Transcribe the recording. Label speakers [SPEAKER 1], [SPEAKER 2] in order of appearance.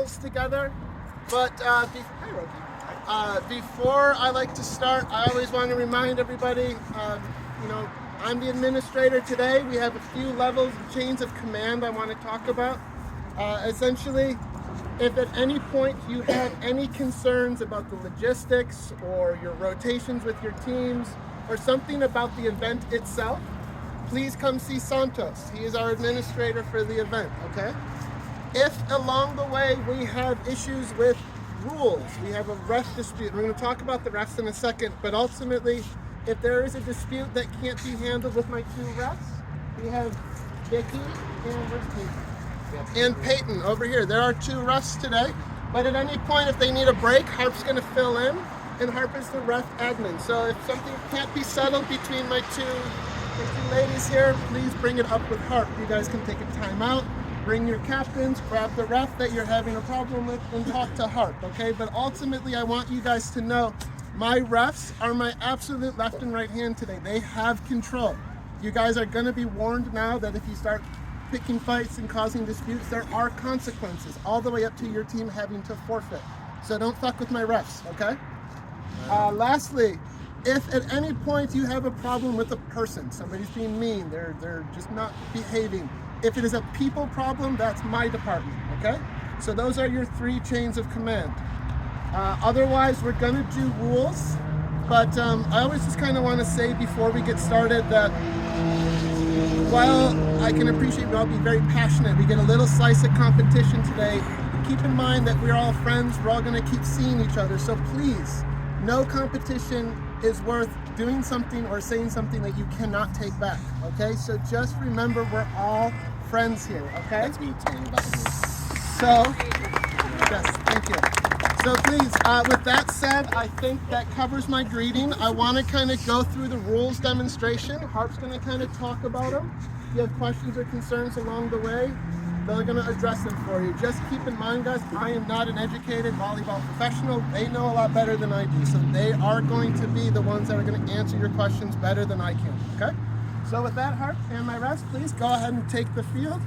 [SPEAKER 1] rules together, but before I like to start, I always want to remind everybody, I'm the administrator today. We have a few levels and chains of command I want to talk about. Essentially, if at any point you have any concerns about the logistics or your rotations with your teams or something about the event itself, please come see Santos. He is our administrator for the event, okay? If along the way we have issues with rules, we have a ref dispute, we're going to talk about the refs in a second, but ultimately, if there is a dispute that can't be handled with my two refs, we have Vicky and where's Peyton? And Peyton over here. There are two refs today, but at any point if they need a break, Harp's going to fill in, and Harp is the ref admin. So if something can't be settled between my two ladies here, please bring it up with Harp. You guys can take a timeout, bring your captains, grab the ref that you're having a problem with, and talk to Harp, okay? But ultimately, I want you guys to know my refs are my absolute left and right hand today. They have control. You guys are going to be warned now that if you start picking fights and causing disputes, there are consequences, all the way up to your team having to forfeit. So don't fuck with my refs, okay? Lastly, if at any point you have a problem with a person, somebody's being mean, they're just not behaving, if it is a people problem, that's my department, okay? So those are your three chains of command. Otherwise, we're gonna do rules, but I always just kind of want to say before we get started that while I can appreciate we all be very passionate, we get a little slice of competition today, keep in mind that we're all friends, we're all gonna keep seeing each other, so please, no competition is worth doing something or saying something that you cannot take back, okay? So just remember we're all friends here, okay?
[SPEAKER 2] That's me telling you about the rules.
[SPEAKER 1] So, yes, thank you. So please, with that said, I think that covers my greeting. I want to kind of go through the rules demonstration. Harp's going to kind of talk about them. If you have questions or concerns along the way, they're going to address them for you. Just keep in mind, guys, I am not an educated volleyball professional. They know a lot better than I do. So they are going to be the ones that are going to answer your questions better than I can, okay? So with that, Harp and my refs, please go ahead and take the field.